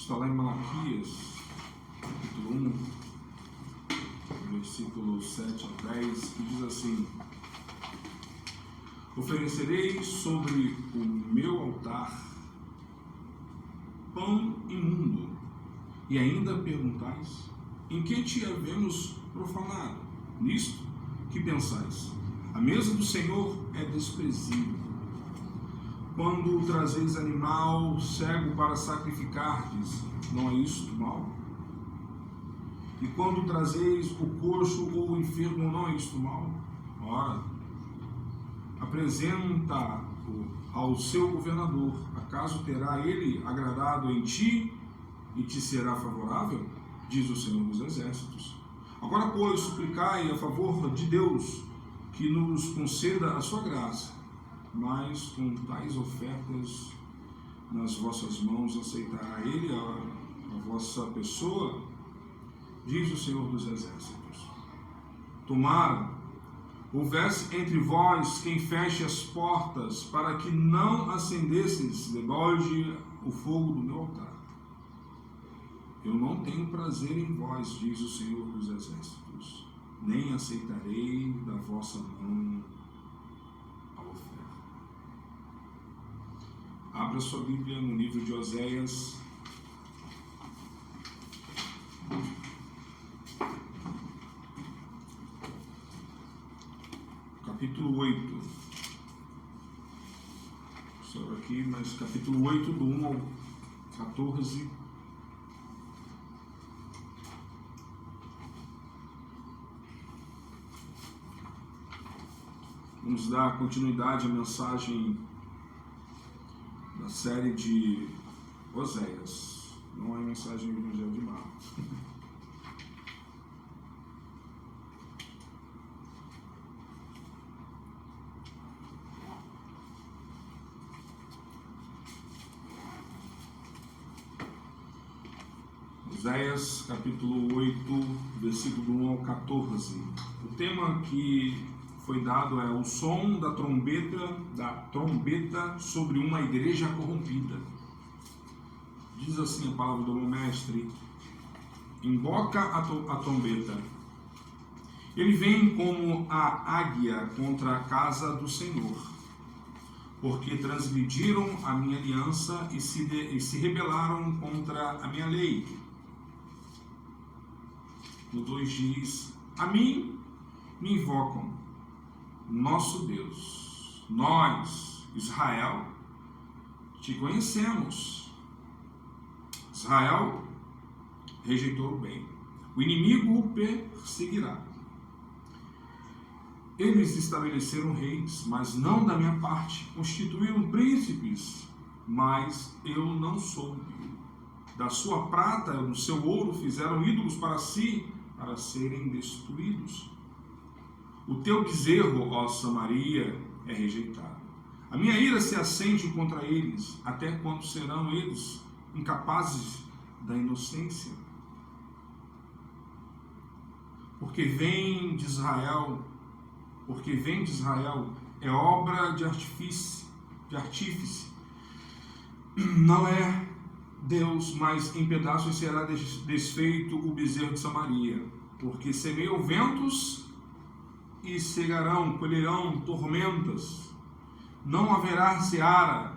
Está lá em Malaquias, capítulo 1, versículos 7 a 10, que diz assim: oferecerei sobre o meu altar pão imundo, e ainda perguntais: em que te havemos profanado? Nisto que pensais: a mesa do Senhor é desprezível. Quando trazeis animal cego para sacrificar-lhes, não é isto mal? E quando trazeis o coxo ou o enfermo, não é isto mal? Ora, apresenta-o ao seu governador. Acaso terá ele agradado em ti e te será favorável? Diz o Senhor dos Exércitos. Agora, pois, suplicai a favor de Deus que nos conceda a sua graça, mas com tais ofertas nas vossas mãos aceitará ele a vossa pessoa? Diz o Senhor dos Exércitos. Tomara houvesse entre vós quem feche as portas, para que não acendesseis debalde o fogo do meu altar. Eu não tenho prazer em vós, diz o Senhor dos Exércitos, nem aceitarei da vossa mão a oferta. Abra sua Bíblia no livro de Oséias, capítulo 8. Estou aqui, mas capítulo 8, do 1 ao 14. Vamos dar continuidade à mensagem da série de Oséias. Não é a mensagem do Evangelho de Marcos. Oséias, capítulo 8, versículo 1 ao 14. O tema que foi dado é o som da trombeta sobre uma igreja corrompida. Diz assim a palavra do meu mestre: invoca a trombeta. Ele vem como a águia contra a casa do Senhor, porque transgrediram a minha aliança e se rebelaram contra a minha lei. No 2 diz: a mim me invocam, nosso Deus, nós, Israel, te conhecemos. Israel rejeitou o bem, o inimigo o perseguirá. Eles estabeleceram reis, mas não da minha parte, constituíram príncipes, mas eu não soube. Da sua prata e do seu ouro fizeram ídolos para si, para serem destruídos. O teu bezerro, ó Samaria, é rejeitado. A minha ira se acende contra eles. Até quando serão eles incapazes da inocência? Porque vem de Israel é obra de artífice. Não é Deus, mas em pedaços será desfeito o bezerro de Samaria. Porque semeiam ventos e cegarão, colherão tormentas, não haverá seara,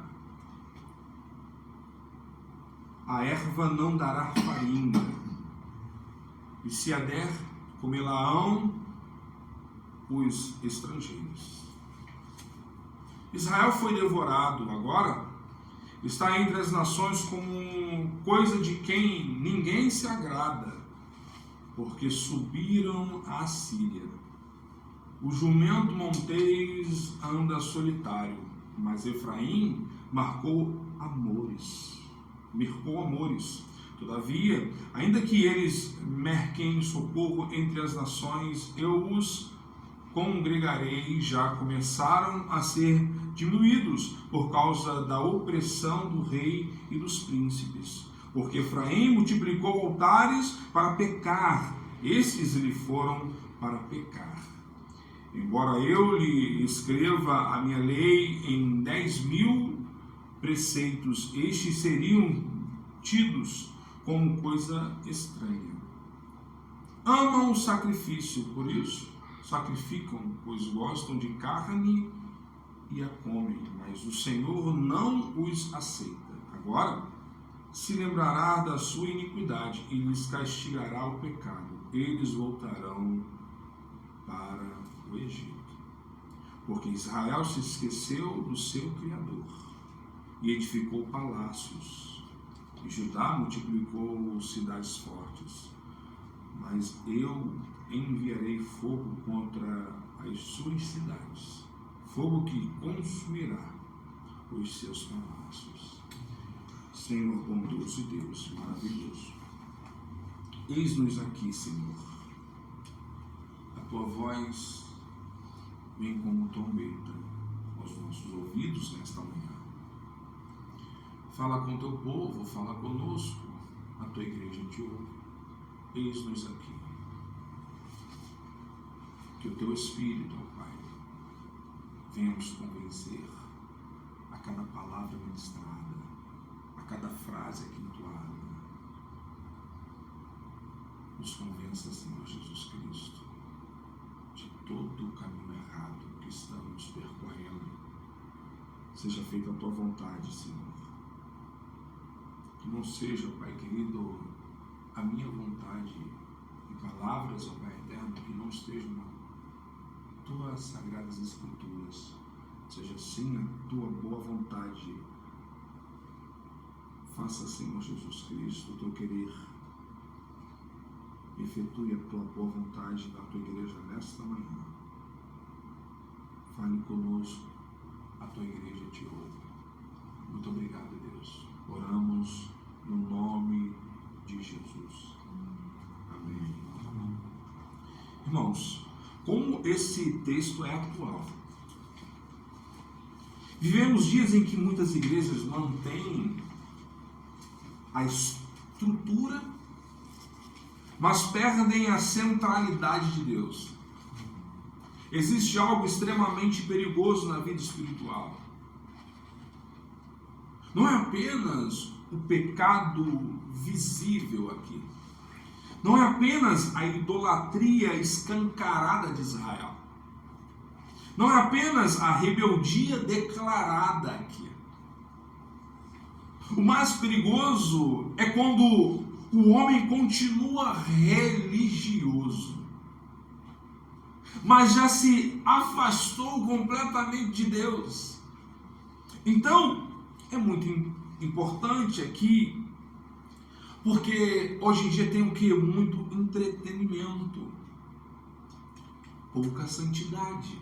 a erva não dará farinha, e se a der, comê-la-ão os estrangeiros. Israel foi devorado, agora está entre as nações como coisa de quem ninguém se agrada, porque subiram à Síria. O jumento montês anda solitário, mas Efraim marcou amores. Todavia, ainda que eles merquem socorro entre as nações, eu os congregarei. Já começaram a ser diminuídos por causa da opressão do rei e dos príncipes. Porque Efraim multiplicou altares para pecar, esses lhe foram para pecar. Embora eu lhe escreva a minha lei em 10.000 preceitos, estes seriam tidos como coisa estranha. Amam o sacrifício, por isso sacrificam, pois gostam de carne e a comem, mas o Senhor não os aceita. Agora se lembrará da sua iniquidade e lhes castigará o pecado. Eles voltarão para o Egito. Porque Israel se esqueceu do seu Criador e edificou palácios, e Judá multiplicou cidades fortes. Mas eu enviarei fogo contra as suas cidades, fogo que consumirá os seus palácios. Senhor bondoso e Deus maravilhoso, eis-nos aqui, Senhor. A tua voz vem como trombeta aos nossos ouvidos nesta manhã. Fala com o teu povo, fala conosco, a tua igreja te ouve. Eis-nos aqui. Que o teu Espírito, ó Pai, venha nos convencer a cada palavra ministrada, a cada frase aqui entoada. Nos convença, Senhor Jesus Cristo, de todo o caminho errado que estamos percorrendo. Seja feita a tua vontade, Senhor. Que não seja, Pai querido, a minha vontade e palavras, ó Pai eterno, que não estejam nas tuas sagradas escrituras. Seja sim a tua boa vontade. Faça, Senhor Jesus Cristo, o teu querer. Efetue a tua boa vontade na tua igreja nesta manhã. Fale conosco, a tua igreja te ouve. Muito obrigado, Deus. Oramos no nome de Jesus. Amém. Irmãos, como esse texto é atual? Vivemos dias em que muitas igrejas mantêm a estrutura, mas perdem a centralidade de Deus. Existe algo extremamente perigoso na vida espiritual. Não é apenas o pecado visível aqui. Não é apenas a idolatria escancarada de Israel. Não é apenas a rebeldia declarada aqui. O mais perigoso é quando o homem continua religioso, mas já se afastou completamente de Deus. Então, é muito importante aqui, porque hoje em dia tem o que? Muito entretenimento, pouca santidade,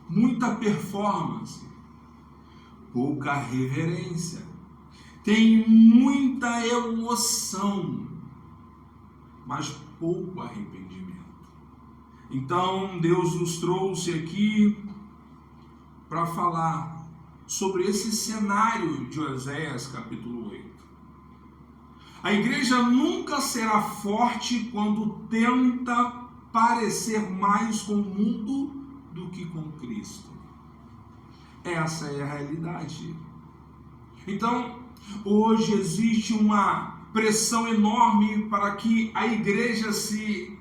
muita performance, pouca reverência, tem muita emoção, mas pouco arrependimento. Então Deus nos trouxe aqui para falar sobre esse cenário de Oséias capítulo 8. A igreja nunca será forte quando tenta parecer mais com o mundo do que com Cristo. Essa é a realidade. Então, hoje existe uma pressão enorme para que a igreja se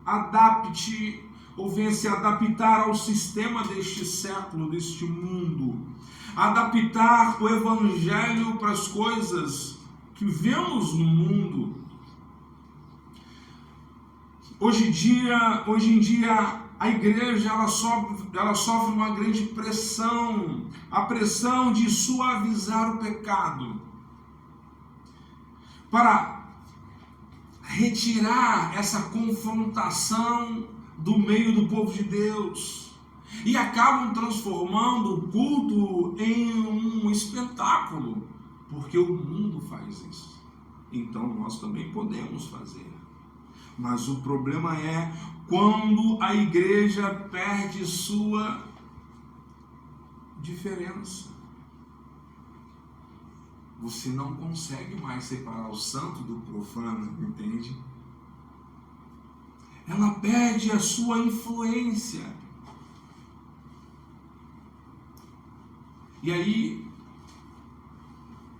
adapte ou venha se adaptar ao sistema deste século, deste mundo. Adaptar o evangelho para as coisas que vemos no mundo. Hoje em dia, a igreja ela sofre uma grande pressão, a pressão de suavizar o pecado, para retirar essa confrontação do meio do povo de Deus, e acabam transformando o culto em um espetáculo, porque o mundo faz isso, então nós também podemos fazer. Mas o problema é quando a igreja perde sua diferença. Você não consegue mais separar o santo do profano, entende? Ela perde a sua influência. E aí,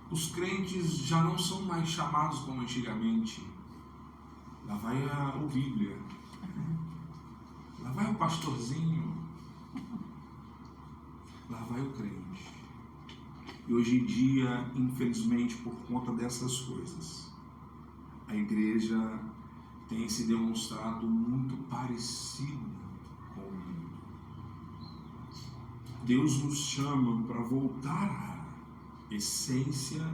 os crentes já não são mais chamados como antigamente. Lá vai a Bíblia. Lá vai o pastorzinho. Lá vai o crente. E hoje em dia, infelizmente, por conta dessas coisas, a igreja tem se demonstrado muito parecida com o mundo. Deus nos chama para voltar à essência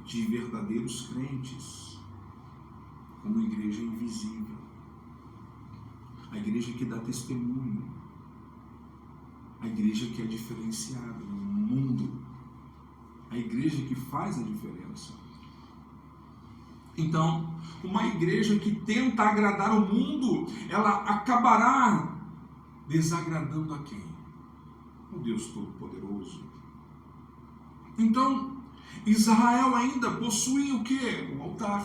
de verdadeiros crentes, como igreja invisível, a igreja que dá testemunho, a igreja que é diferenciada no mundo, a igreja que faz a diferença. Então, uma igreja que tenta agradar o mundo, ela acabará desagradando a quem? O Deus Todo-Poderoso. Então, Israel ainda possuía o quê? O altar.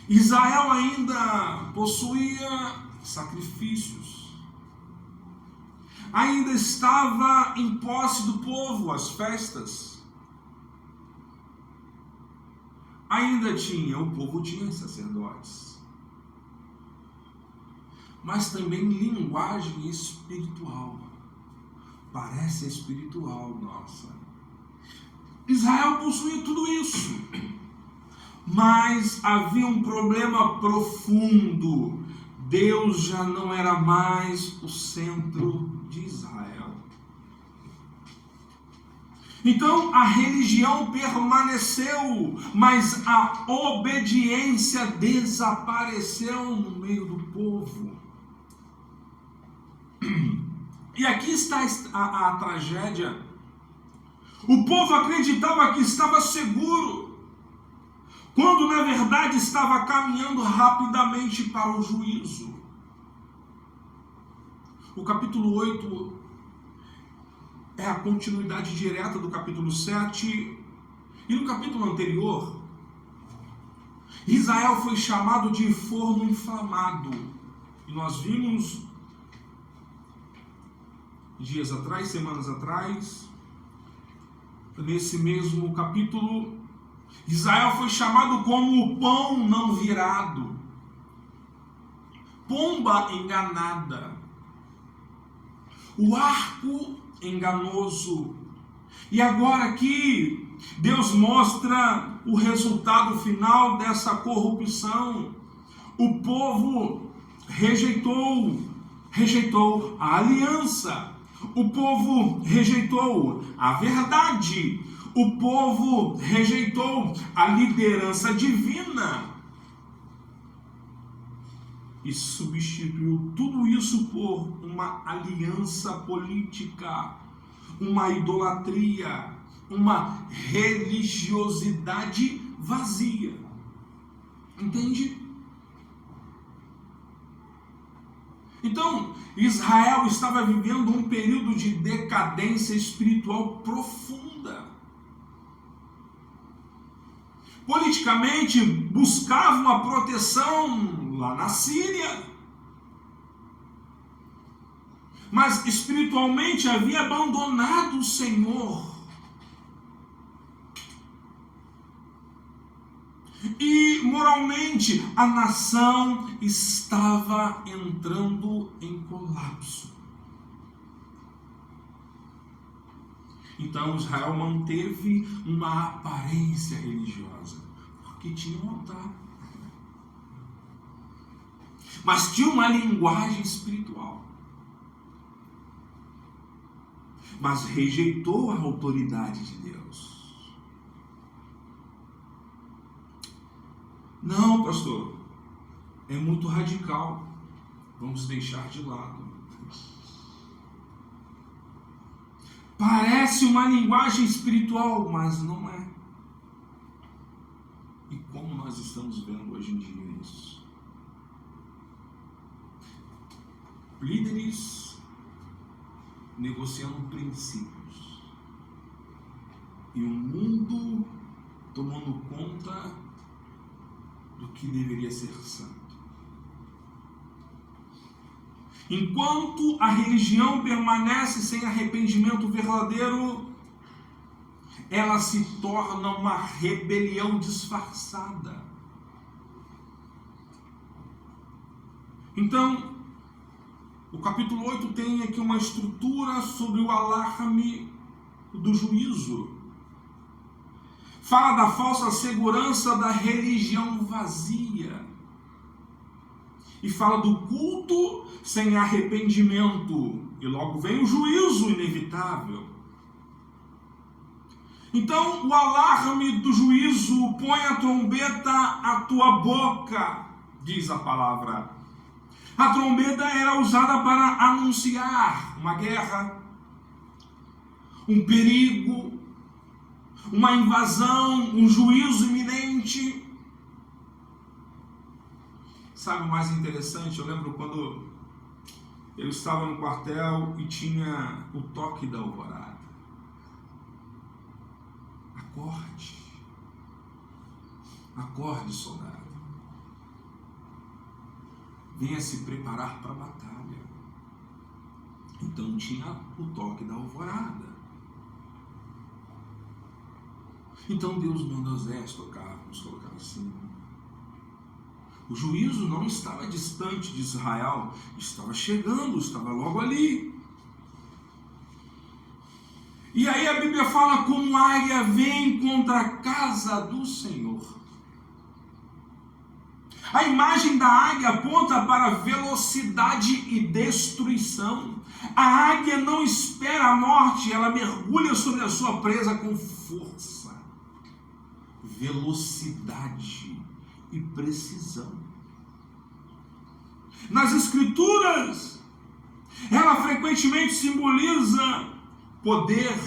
Israel ainda possuía sacrifícios. Ainda estava em posse do povo as festas. O povo tinha sacerdotes. Mas também linguagem espiritual. Parece espiritual, nossa. Israel possuía tudo isso. Mas havia um problema profundo. Deus já não era mais o centro de Israel. Então a religião permaneceu, mas a obediência desapareceu no meio do povo. E aqui está a tragédia. O povo acreditava que estava seguro, quando na verdade estava caminhando rapidamente para o juízo. O capítulo 8 é a continuidade direta do capítulo 7. E no capítulo anterior, Israel foi chamado de forno inflamado. E nós vimos dias atrás, semanas atrás, nesse mesmo capítulo, Israel foi chamado como o pão não virado, pomba enganada, o arco enganoso. E agora aqui, Deus mostra o resultado final dessa corrupção. O povo rejeitou a aliança. O povo rejeitou a verdade. O povo rejeitou a liderança divina. E substituiu tudo isso por uma aliança política, uma idolatria, uma religiosidade vazia. Entende? Então, Israel estava vivendo um período de decadência espiritual profunda. Politicamente, buscava uma proteção lá na Síria, mas espiritualmente havia abandonado o Senhor. E moralmente a nação estava entrando em colapso. Então Israel manteve uma aparência religiosa, porque tinha um altar. Mas tinha uma linguagem espiritual. Mas rejeitou a autoridade de Deus. Não, pastor, é muito radical. Vamos deixar de lado. Parece uma linguagem espiritual, mas não é. E como nós estamos vendo hoje em dia isso? Líderes negociando princípios. E o mundo tomando conta do que deveria ser santo. Enquanto a religião permanece sem arrependimento verdadeiro, ela se torna uma rebelião disfarçada. Então, o capítulo 8 tem aqui uma estrutura sobre o alarme do juízo. Fala da falsa segurança da religião vazia. E fala do culto sem arrependimento. E logo vem o juízo inevitável. Então, o alarme do juízo: põe a trombeta à tua boca, diz a palavra. A trombeta era usada para anunciar uma guerra, um perigo, uma invasão, um juízo iminente. Sabe o mais interessante? Eu lembro quando eu estava no quartel e tinha o toque da alvorada. Acorde. Acorde, soldado. Venha se preparar para a batalha. Então tinha o toque da alvorada. Então Deus manda o exército tocar, vamos colocar assim. O juízo não estava distante de Israel, estava chegando, estava logo ali. E aí a Bíblia fala como a águia vem contra a casa do Senhor. A imagem da águia aponta para velocidade e destruição. A águia não espera a morte, ela mergulha sobre a sua presa com força, velocidade e precisão. Nas Escrituras, ela frequentemente simboliza poder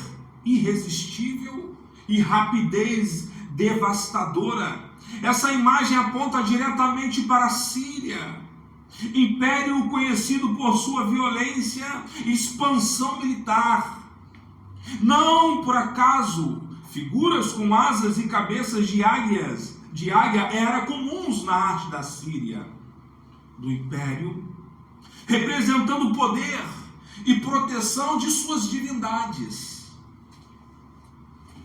irresistível e rapidez devastadora. Essa imagem aponta diretamente para a Síria, império conhecido por sua violência e expansão militar. Não por acaso, figuras com asas e cabeças de águia eram comuns na arte da Síria, do império, representando o poder e proteção de suas divindades.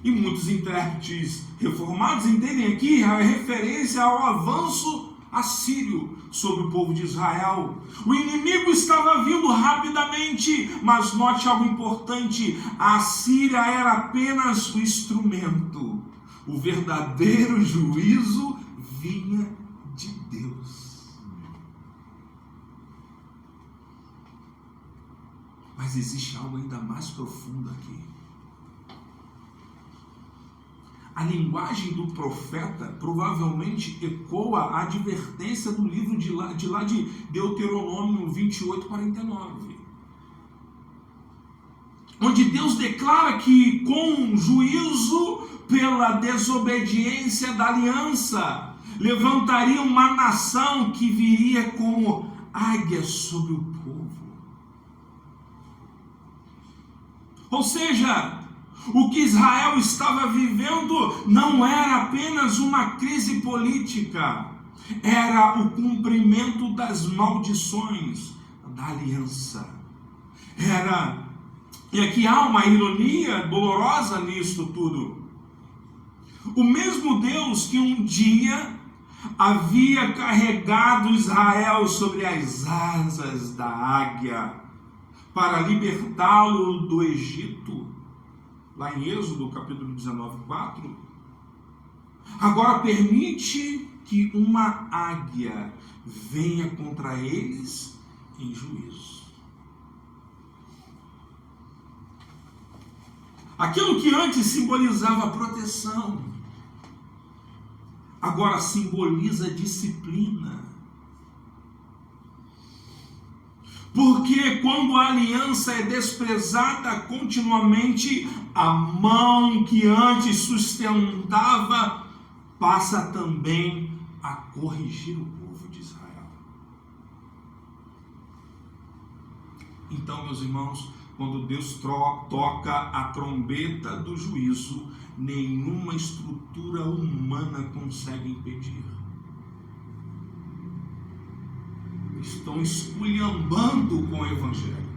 E muitos intérpretes reformados entendem aqui a referência ao avanço assírio sobre o povo de Israel. O inimigo estava vindo rapidamente, mas note algo importante: a Síria era apenas o instrumento. O verdadeiro juízo vinha de Deus. Mas existe algo ainda mais profundo aqui. A linguagem do profeta provavelmente ecoa a advertência do livro de Deuteronômio 28:49, onde Deus declara que com juízo pela desobediência da aliança levantaria uma nação que viria como águia sobre o povo. Ou seja, o que Israel estava vivendo não era apenas uma crise política, era o cumprimento das maldições da aliança. E aqui há uma ironia dolorosa nisto tudo. O mesmo Deus que um dia havia carregado Israel sobre as asas da águia para libertá-lo do Egito, lá em Êxodo capítulo 19:4, agora permite que uma águia venha contra eles em juízo. Aquilo que antes simbolizava proteção, agora simboliza disciplina. Porque quando a aliança é desprezada continuamente, a mão que antes sustentava passa também a corrigir o povo de Israel. Então, meus irmãos, quando Deus toca a trombeta do juízo, nenhuma estrutura humana consegue impedir. Estão esculhambando com o Evangelho.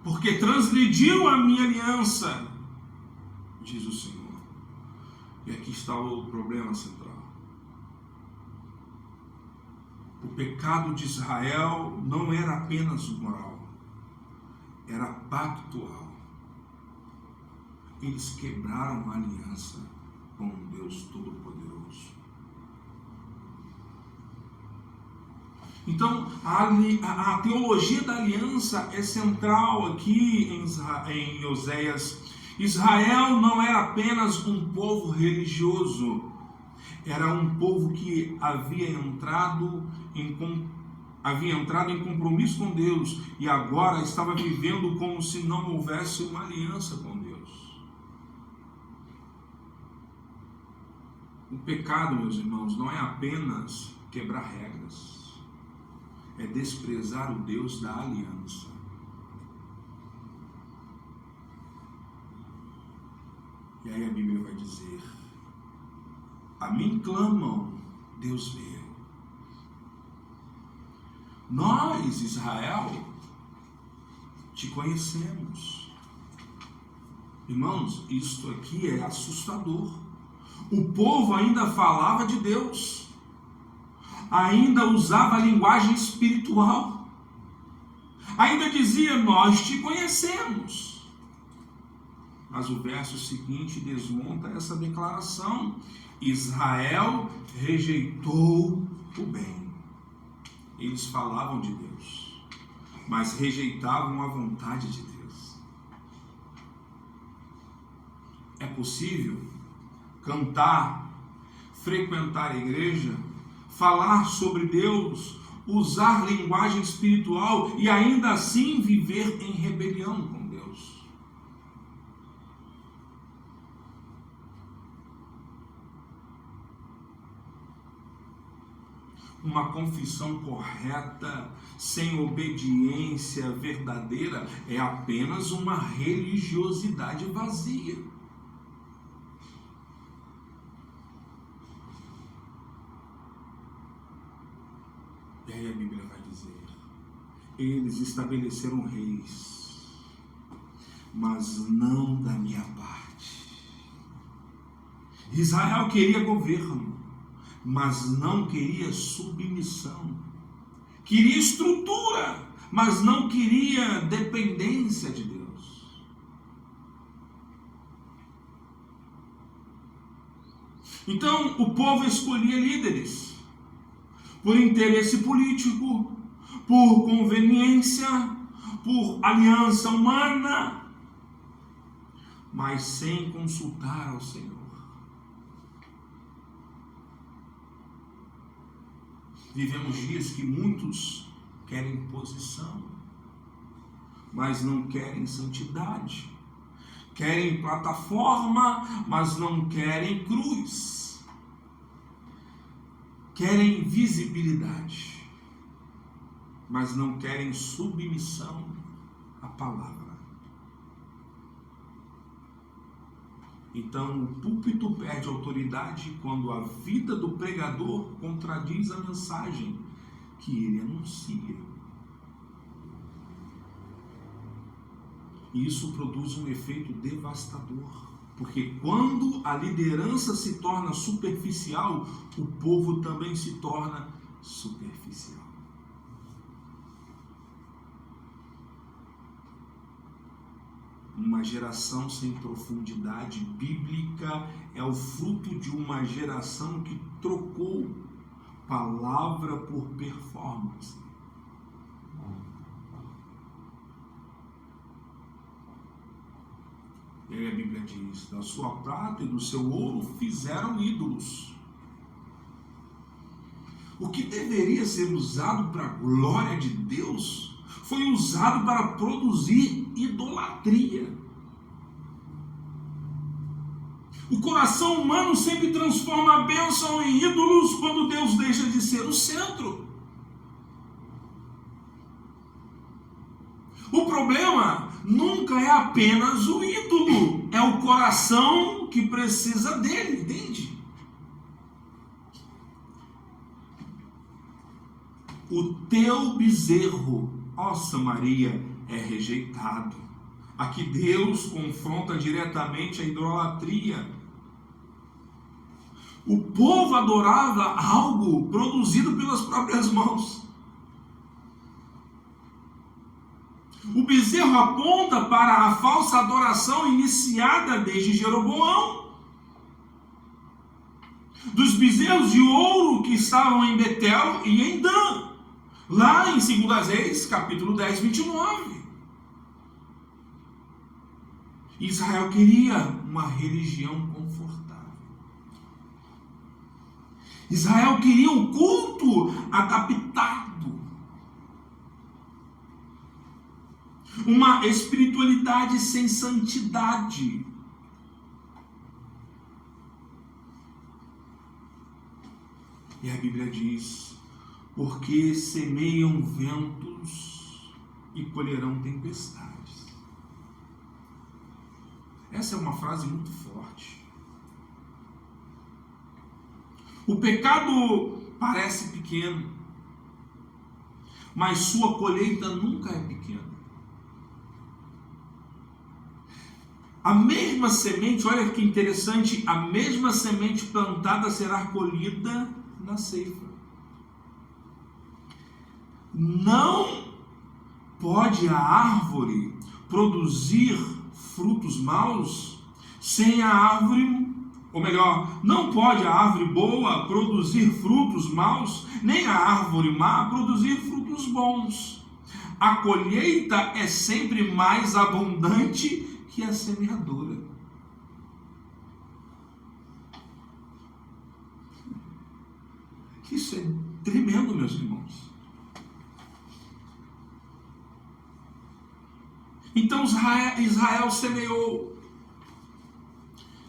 porque transgrediu a minha aliança, diz o Senhor. E aqui está o problema central. O pecado de Israel não era apenas moral, era pactual. Eles quebraram a aliança com o Deus Todo-Poderoso. Então, a teologia da aliança é central aqui em Oséias. Israel não era apenas um povo religioso, era um povo que havia entrado em compromisso com Deus e agora estava vivendo como se não houvesse uma aliança com Deus. O pecado, meus irmãos, não é apenas quebrar regras, é desprezar o Deus da aliança. E aí a Bíblia vai dizer: a mim clamam, Deus vê. Nós, Israel, te conhecemos. Irmãos, isto aqui é assustador. O povo ainda falava de Deus, ainda usava a linguagem espiritual, ainda dizia: nós te conhecemos. Mas o verso seguinte desmonta essa declaração. Israel rejeitou o bem. Eles falavam de Deus, mas rejeitavam a vontade de Deus. É possível cantar, frequentar a igreja, falar sobre Deus, usar linguagem espiritual e ainda assim viver em rebelião com Deus. Uma confissão correta, sem obediência verdadeira, é apenas uma religiosidade vazia. E aí a Bíblia vai dizer: eles estabeleceram reis, mas não da minha parte. Israel queria governo, mas não queria submissão. Queria estrutura, mas não queria dependência de Deus. Então o povo escolhia líderes por interesse político, por conveniência, por aliança humana, mas sem consultar ao Senhor. Vivemos dias que muitos querem posição, mas não querem santidade. Querem plataforma, mas não querem cruz. Querem visibilidade, mas não querem submissão à palavra. Então, o púlpito perde autoridade quando a vida do pregador contradiz a mensagem que ele anuncia. E isso produz um efeito devastador, porque quando a liderança se torna superficial, o povo também se torna superficial. Uma geração sem profundidade bíblica é o fruto de uma geração que trocou palavra por performance. E aí a Bíblia diz: da sua prata e do seu ouro fizeram ídolos. O que deveria ser usado para a glória de Deus foi usado para produzir idolatria. O coração humano sempre transforma a bênção em ídolos quando Deus deixa de ser o centro. O problema nunca é apenas o ídolo, é o coração que precisa dele, entende? O teu bezerro, ó Samaria, é rejeitado. Aqui Deus confronta diretamente a idolatria. O povo adorava algo produzido pelas próprias mãos. O bezerro aponta para a falsa adoração iniciada desde Jeroboão. Dos bezerros de ouro que estavam em Betel e em Dan, lá em 2 Reis, capítulo 10, 29. Israel queria uma religião confortável. Israel queria um culto adaptado. Uma espiritualidade sem santidade. E a Bíblia diz: porque semeiam ventos e colherão tempestades. Essa é uma frase muito forte. O pecado parece pequeno, mas sua colheita nunca é pequena. A mesma semente, olha que interessante, a mesma semente plantada será colhida na ceifa. Não pode a árvore produzir frutos maus sem a árvore, ou melhor, não pode a árvore boa produzir frutos maus, nem a árvore má produzir frutos bons. A colheita é sempre mais abundante que a semeadura. Isso é tremendo, meus irmãos. Então Israel semeou.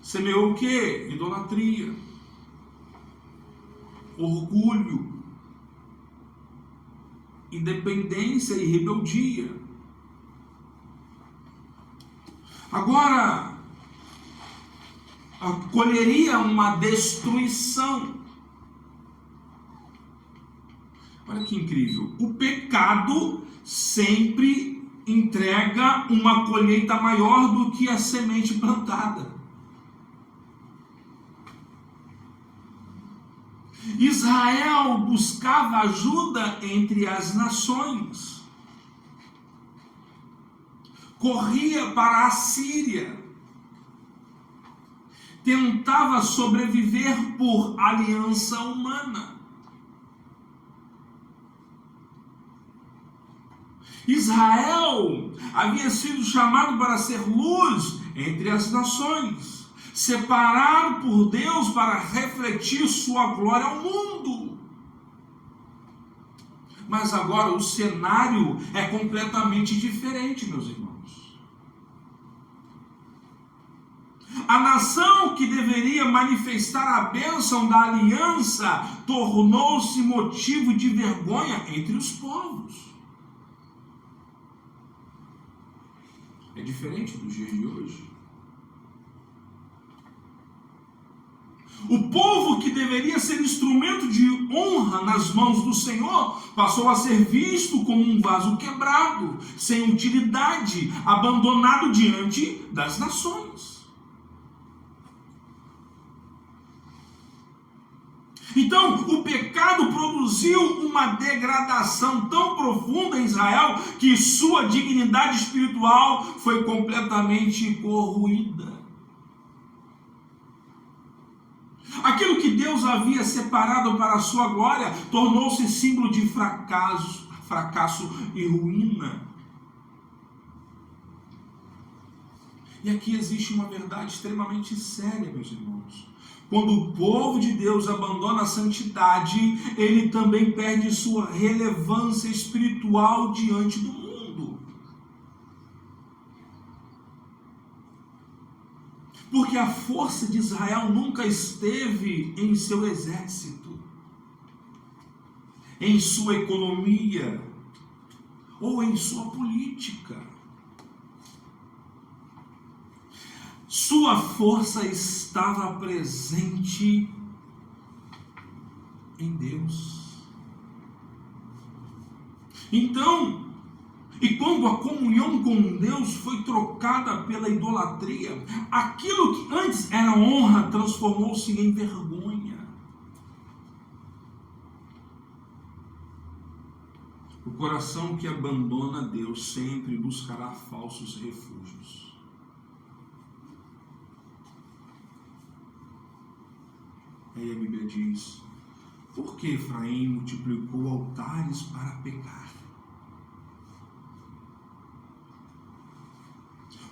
Semeou o quê? Idolatria, orgulho, independência e rebeldia. Agora, colheria uma destruição. Olha que incrível. O pecado sempre entrega uma colheita maior do que a semente plantada. Israel buscava ajuda entre as nações. Corria para a Síria. Tentava sobreviver por aliança humana. Israel havia sido chamado para ser luz entre as nações, separado por Deus para refletir sua glória ao mundo. Mas agora o cenário é completamente diferente, meus irmãos. A nação que deveria manifestar a bênção da aliança tornou-se motivo de vergonha entre os povos. É diferente dos dias de hoje. O povo que deveria ser instrumento de honra nas mãos do Senhor passou a ser visto como um vaso quebrado, sem utilidade, abandonado diante das nações. Então, o pecado produziu uma degradação tão profunda em Israel que sua dignidade espiritual foi completamente corroída. Aquilo que Deus havia separado para a sua glória tornou-se símbolo de fracasso e ruína. E aqui existe uma verdade extremamente séria, meus irmãos. Quando o povo de Deus abandona a santidade, ele também perde sua relevância espiritual diante do mundo. Porque a força de Israel nunca esteve em seu exército, em sua economia ou em sua política. Sua força estava presente em Deus. Então, E quando a comunhão com Deus foi trocada pela idolatria, aquilo que antes era honra transformou-se em vergonha. O coração que abandona Deus sempre buscará falsos refúgios. Aí a Bíblia diz: por que Efraim multiplicou altares para pecar?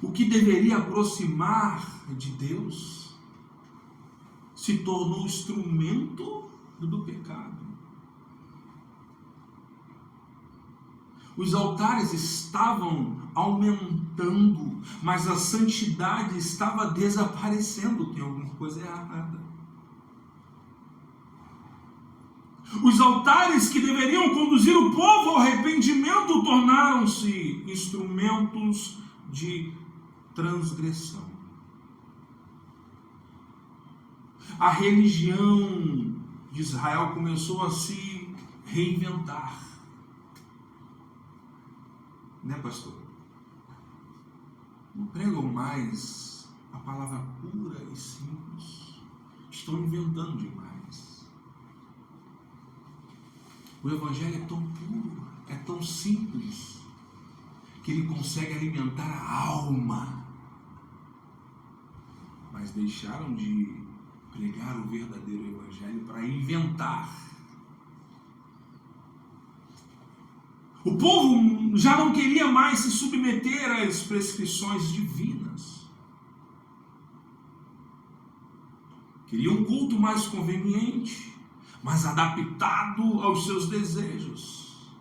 O que deveria aproximar de Deus se tornou instrumento do pecado. Os altares estavam aumentando, mas a santidade estava desaparecendo. Tem alguma coisa errada. Os altares que deveriam conduzir o povo ao arrependimento tornaram-se instrumentos de transgressão. A religião de Israel começou a se reinventar. Né, pastor? Não pregam mais a palavra pura e simples. Estão inventando demais. O evangelho é tão puro, é tão simples, que ele consegue alimentar a alma. Mas deixaram de pregar o verdadeiro evangelho para inventar. O povo já não queria mais se submeter às prescrições divinas. Queria um culto mais conveniente, mais adaptado aos seus desejos,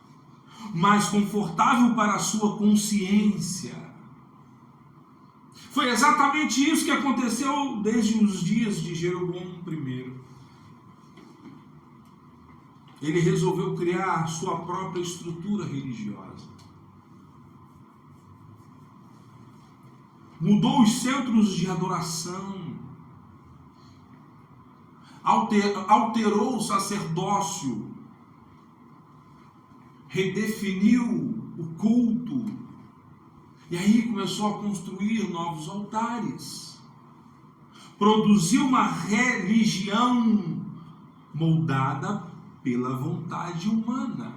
mais confortável para a sua consciência. Foi exatamente isso que aconteceu desde os dias de Jeroboão I. Ele resolveu criar sua própria estrutura religiosa. Mudou os centros de adoração. Alterou o sacerdócio. Redefiniu o culto. E aí começou a construir novos altares. Produziu uma religião moldada pela vontade humana.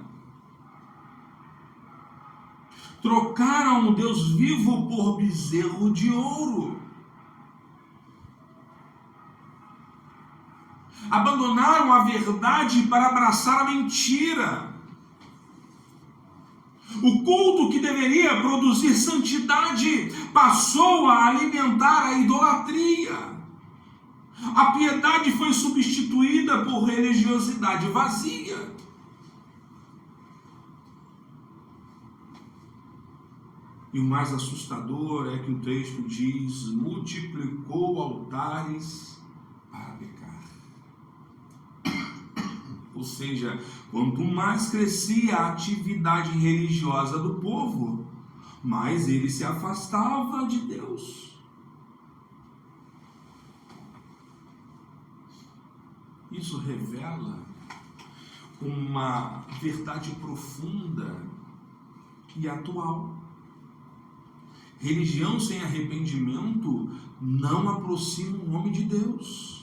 Trocaram o Deus vivo por bezerro de ouro. Abandonaram a verdade para abraçar a mentira. O culto que deveria produzir santidade passou a alimentar a idolatria. A piedade foi substituída por religiosidade vazia. E o mais assustador é que o texto diz: multiplicou altares para pecar. Ou seja, quanto mais crescia a atividade religiosa do povo, mais ele se afastava de Deus. Isso revela uma verdade profunda e atual. Religião sem arrependimento não aproxima o homem de Deus.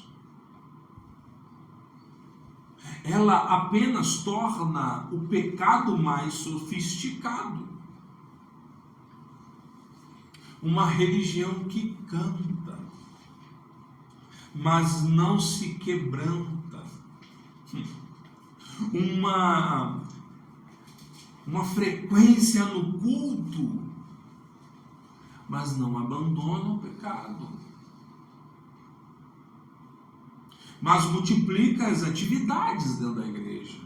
Ela apenas torna o pecado mais sofisticado. Uma religião que canta, mas não se quebranta. Uma frequência no culto, mas não abandona o pecado. Mas multiplica as atividades dentro da igreja,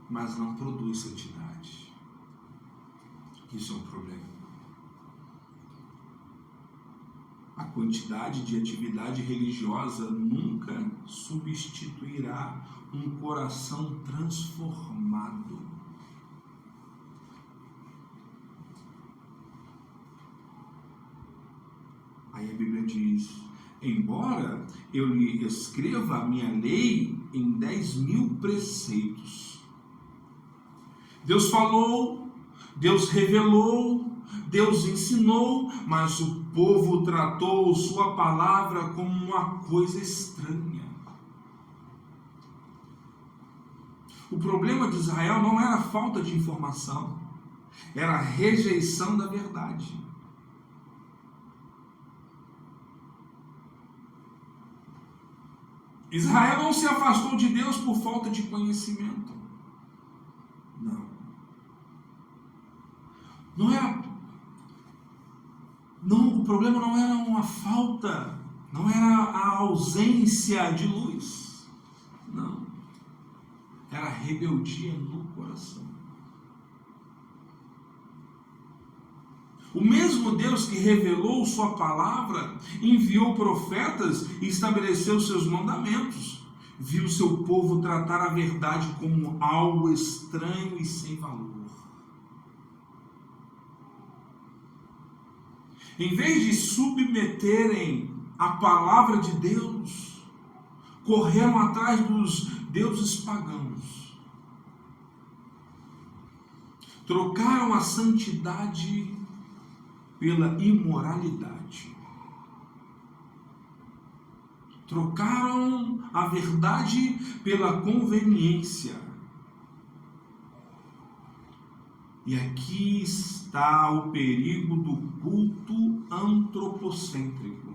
mas não produz santidade. Isso é um problema. A quantidade de atividade religiosa nunca substituirá um coração transformado. Aí a Bíblia diz: embora eu lhe escreva a minha lei em 10.000 preceitos. Deus falou Deus revelou, Deus ensinou, mas o povo tratou sua palavra como uma coisa estranha. O problema de Israel não era a falta de informação, era a rejeição da verdade. Israel não se afastou de Deus por falta de conhecimento. O problema não era uma falta, não era a ausência de luz. Não. Era rebeldia no coração. O mesmo Deus que revelou sua palavra, enviou profetas e estabeleceu seus mandamentos, viu seu povo tratar a verdade como algo estranho e sem valor. Em vez de submeterem a palavra de Deus, correram atrás dos deuses pagãos. Trocaram a santidade pela imoralidade. Trocaram a verdade pela conveniência. E aqui está o perigo do culto antropocêntrico,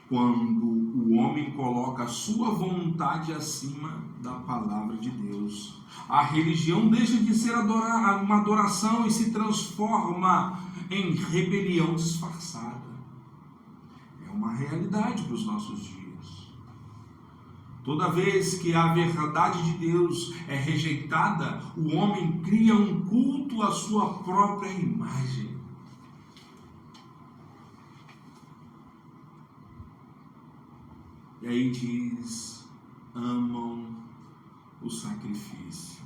quando o homem coloca a sua vontade acima da palavra de Deus. A religião deixa de ser uma adoração e se transforma em rebelião disfarçada. É uma realidade para os nossos dias. Toda vez que a verdade de Deus é rejeitada, o homem cria um culto à sua própria imagem. E aí diz: amam o sacrifício.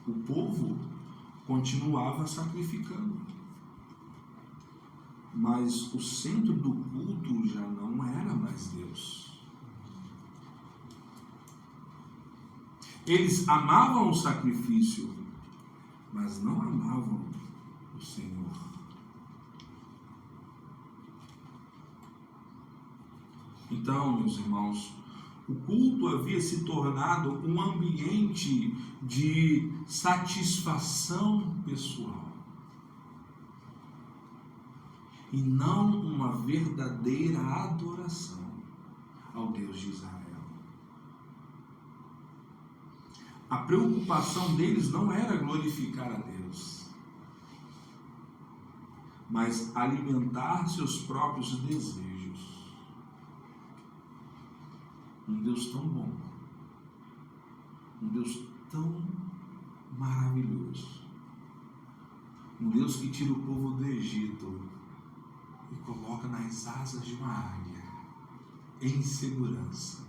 O povo continuava sacrificando, mas o centro do culto já não era mais Deus. Eles amavam o sacrifício, mas não amavam o Senhor. Então, meus irmãos, o culto havia se tornado um ambiente de satisfação pessoal e não uma verdadeira adoração ao Deus de Israel. A preocupação deles não era glorificar a Deus, mas alimentar seus próprios desejos. Um Deus tão bom, um Deus tão maravilhoso, um Deus que tira o povo do Egito e coloca nas asas de uma águia, em segurança.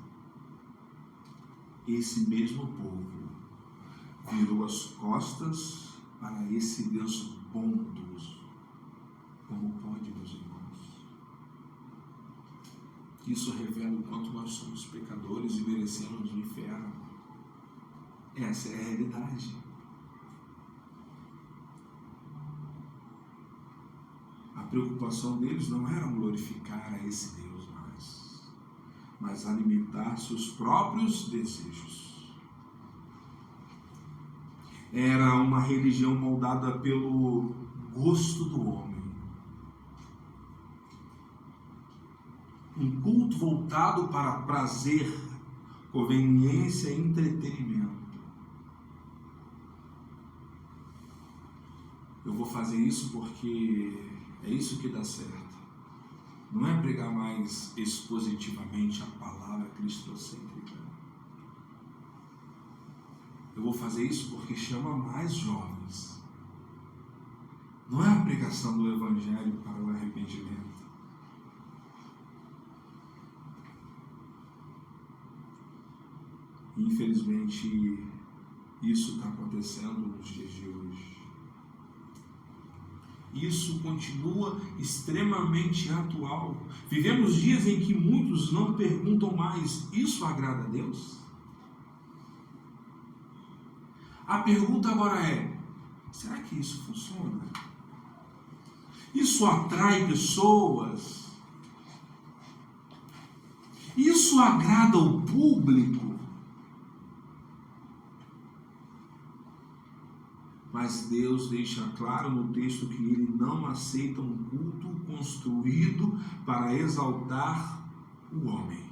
Esse mesmo povo virou as costas para esse Deus bondoso. Como pode, meus irmãos? Isso revela o quanto nós somos pecadores e merecemos o inferno. Essa é a realidade. A preocupação deles não era glorificar a esse Deus mais, mas alimentar seus próprios desejos. Era uma religião moldada pelo gosto do homem. Um culto voltado para prazer, conveniência e entretenimento. Eu vou fazer isso porque é isso que dá certo. Não é pregar mais expositivamente a palavra cristocêntrica. Eu vou fazer isso porque chama mais jovens. Não é a pregação do Evangelho para o arrependimento. Infelizmente, isso está acontecendo nos dias de hoje. Isso continua extremamente atual. Vivemos dias em que muitos não perguntam mais: isso agrada a Deus? A pergunta agora é: Será que isso funciona? Isso atrai pessoas? Isso agrada o público? Mas Deus deixa claro no texto que Ele não aceita um culto construído para exaltar o homem.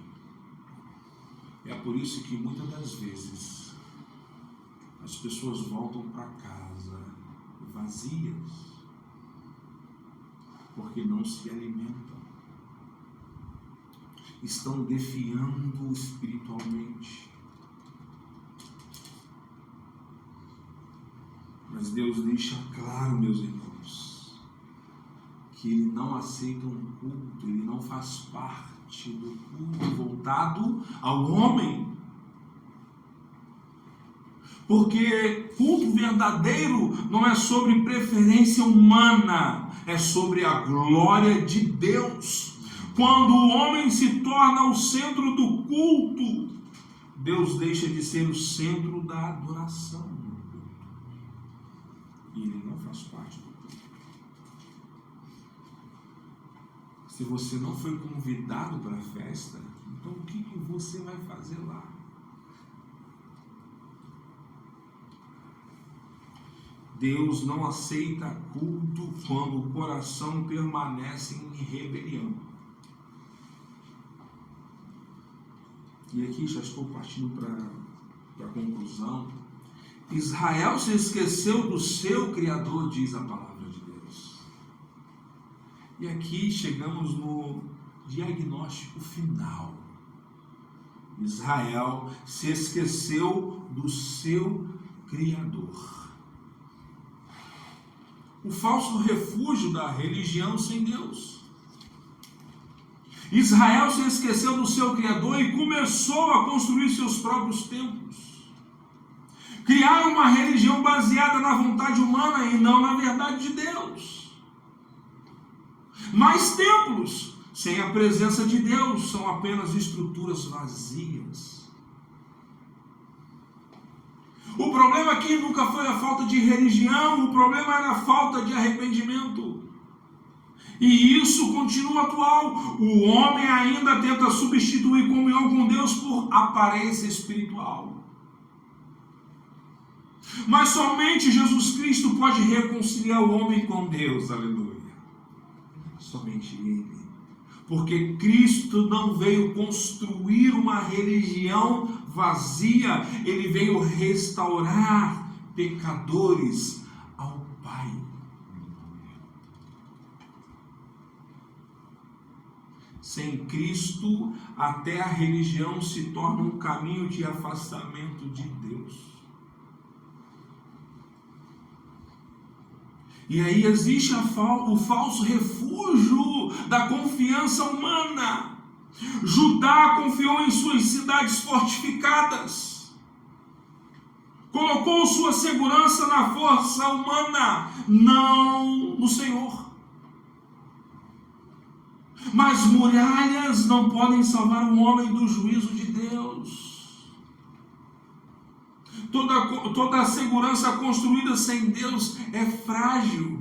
É por isso que muitas das vezes as pessoas voltam para casa vazias, porque não se alimentam, estão definhando espiritualmente. Mas Deus deixa claro, meus irmãos, que Ele não aceita um culto, Ele não faz parte do culto voltado ao homem. Porque culto verdadeiro não é sobre preferência humana, é sobre a glória de Deus. Quando o homem se torna o centro do culto, Deus deixa de ser o centro da adoração. E Ele não faz parte do culto. Se você não foi convidado para a festa, então o que você vai fazer lá? Deus não aceita culto quando o coração permanece em rebelião. E aqui já estou partindo para a conclusão. Israel se esqueceu do seu Criador, diz a palavra de Deus. E aqui chegamos no diagnóstico final. Israel se esqueceu do seu Criador. O falso refúgio da religião sem Deus. Israel se esqueceu do seu Criador e começou a construir seus próprios templos. Criar uma religião baseada na vontade humana e não na verdade de Deus. Mais templos sem a presença de Deus são apenas estruturas vazias. O problema aqui nunca foi a falta de religião, o problema era a falta de arrependimento. E isso continua atual. O homem ainda tenta substituir comunhão com Deus por aparência espiritual. Mas somente Jesus Cristo pode reconciliar o homem com Deus, aleluia. Somente Ele. Porque Cristo não veio construir uma religião vazia, Ele veio restaurar pecadores ao Pai. Sem Cristo, até a religião se torna um caminho de afastamento de Deus. E aí existe o falso refúgio da confiança humana. Judá confiou em suas cidades fortificadas. Colocou sua segurança na força humana, não no Senhor. Mas muralhas não podem salvar o homem do juízo de Deus. Toda a segurança construída sem Deus é frágil.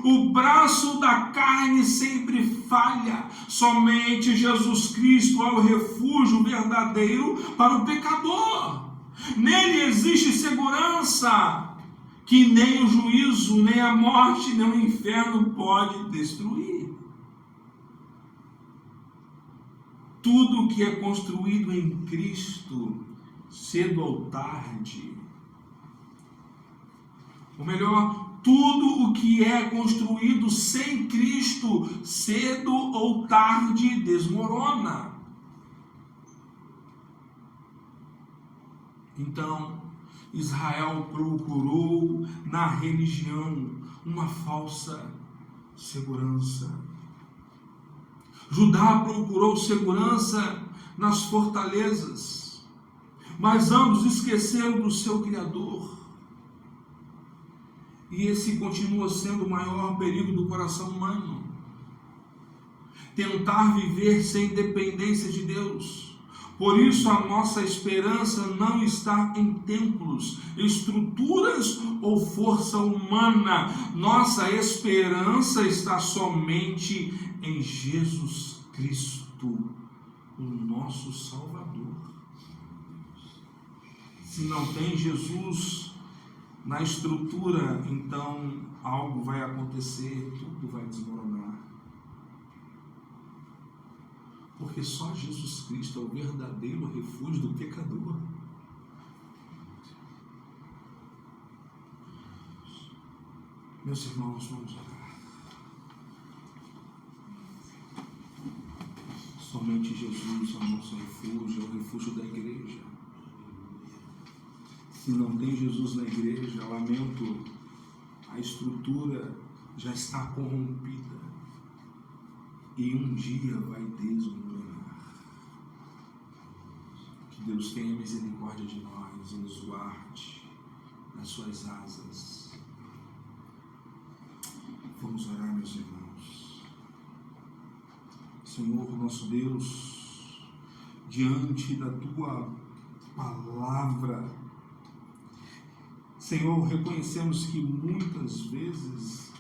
O braço da carne sempre falha. Somente Jesus Cristo é o refúgio verdadeiro para o pecador. Nele existe segurança que nem o juízo, nem a morte, nem o inferno pode destruir. Tudo que é construído em Cristo, cedo ou tarde, ou melhor, tudo o que é construído sem Cristo, cedo ou tarde desmorona. Então, Israel procurou na religião uma falsa segurança. Judá procurou segurança nas fortalezas, mas ambos esqueceram do seu Criador. E esse continua sendo o maior perigo do coração humano. Tentar viver sem dependência de Deus. Por isso a nossa esperança não está em templos, estruturas ou força humana. Nossa esperança está somente em Jesus Cristo, o nosso Salvador. Se não tem Jesus na estrutura, então algo vai acontecer, tudo vai desmoronar. Porque só Jesus Cristo é o verdadeiro refúgio do pecador. Meus irmãos, vamos orar. Somente Jesus é o nosso refúgio, é o refúgio da igreja. Se não tem Jesus na igreja, lamento, a estrutura já está corrompida e um dia vai desmoronar. Que Deus tenha misericórdia de nós e nos guarde nas suas asas. Vamos orar, meus irmãos. Senhor, nosso Deus, diante da Tua palavra, Senhor, reconhecemos que muitas vezes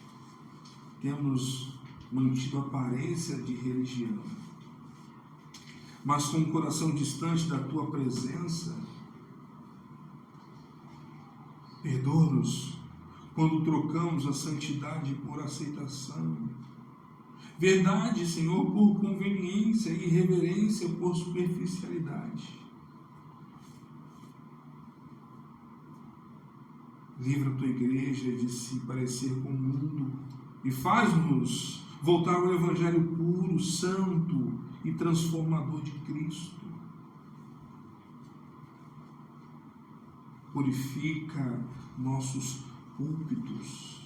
temos mantido a aparência de religião, mas com o coração distante da Tua presença. Perdoa-nos quando trocamos a santidade por aceitação, verdade, Senhor, por conveniência e reverência por superficialidade. Livra a Tua igreja de se parecer com o mundo e faz-nos voltar ao Evangelho puro, santo e transformador de Cristo. Purifica nossos púlpitos,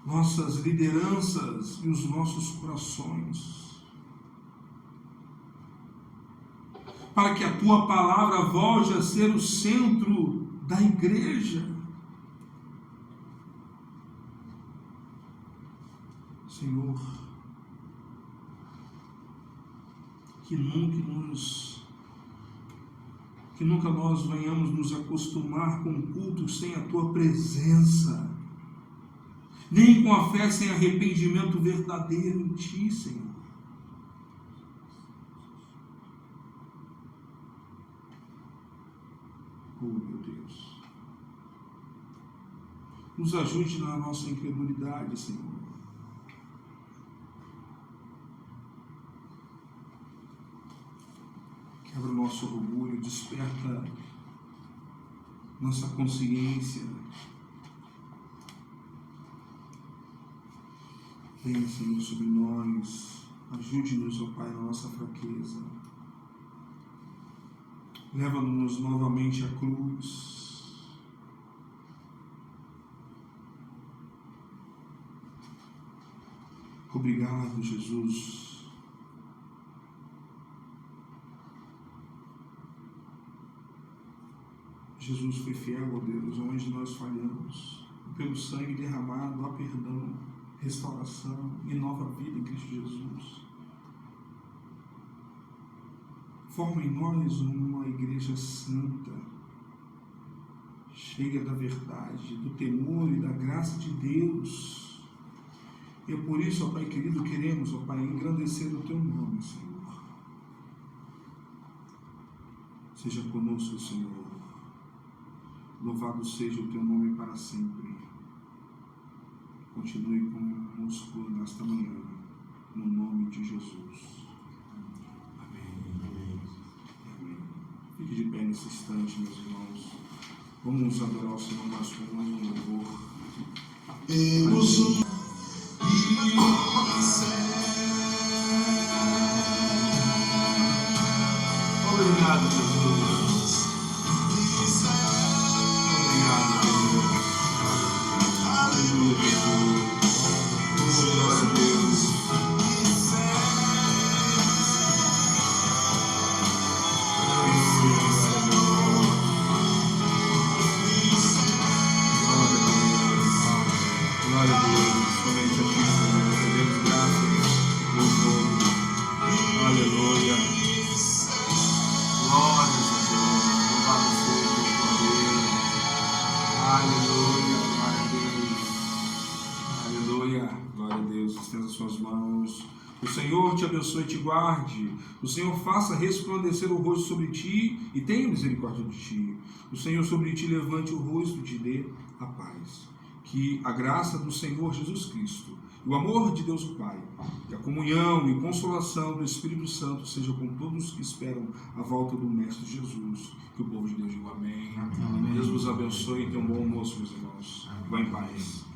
nossas lideranças e os nossos corações, para que a Tua palavra volte a ser o centro da igreja. Senhor, que nunca nós venhamos nos acostumar com cultos sem a Tua presença, nem com a fé sem arrependimento verdadeiro em Ti, Senhor. Oh, meu Deus, nos ajude na nossa incredulidade, Senhor. Quebra o nosso orgulho, desperta nossa consciência. Venha, Senhor, sobre nós. Ajude-nos, ó Pai, na nossa fraqueza. Leva-nos novamente à cruz. Obrigado, Jesus. Jesus foi fiel, ó Deus, onde nós falhamos. Pelo sangue derramado, há perdão, restauração e nova vida em Cristo Jesus. Forma em nós uma igreja santa, cheia da verdade, do temor e da graça de Deus. E é por isso, ó Pai querido, queremos, ó Pai, engrandecer o Teu nome, Senhor. Seja conosco, Senhor. Louvado seja o Teu nome para sempre. Continue conosco nesta manhã, no nome de Jesus. Amém. Amém. Fique de pé nesse instante, meus irmãos. Vamos adorar o Senhor mais com mais um louvor. Obrigado, Jesus. Glória a Deus, somente a Ti, Senhor, recebemos graças, louvor. Aleluia, glória a Deus, estenda as suas mãos. O Senhor te abençoe e te guarde. O Senhor faça resplandecer o rosto sobre ti e tenha misericórdia de ti. O Senhor sobre ti levante o rosto e te dê a paz. Que a graça do Senhor Jesus Cristo, o amor de Deus o Pai, e a comunhão e consolação do Espírito Santo seja com todos que esperam a volta do Mestre Jesus. Que o povo de Deus diga amém. Amém. Deus vos abençoe e tenha um bom almoço, meus irmãos. Vá em paz.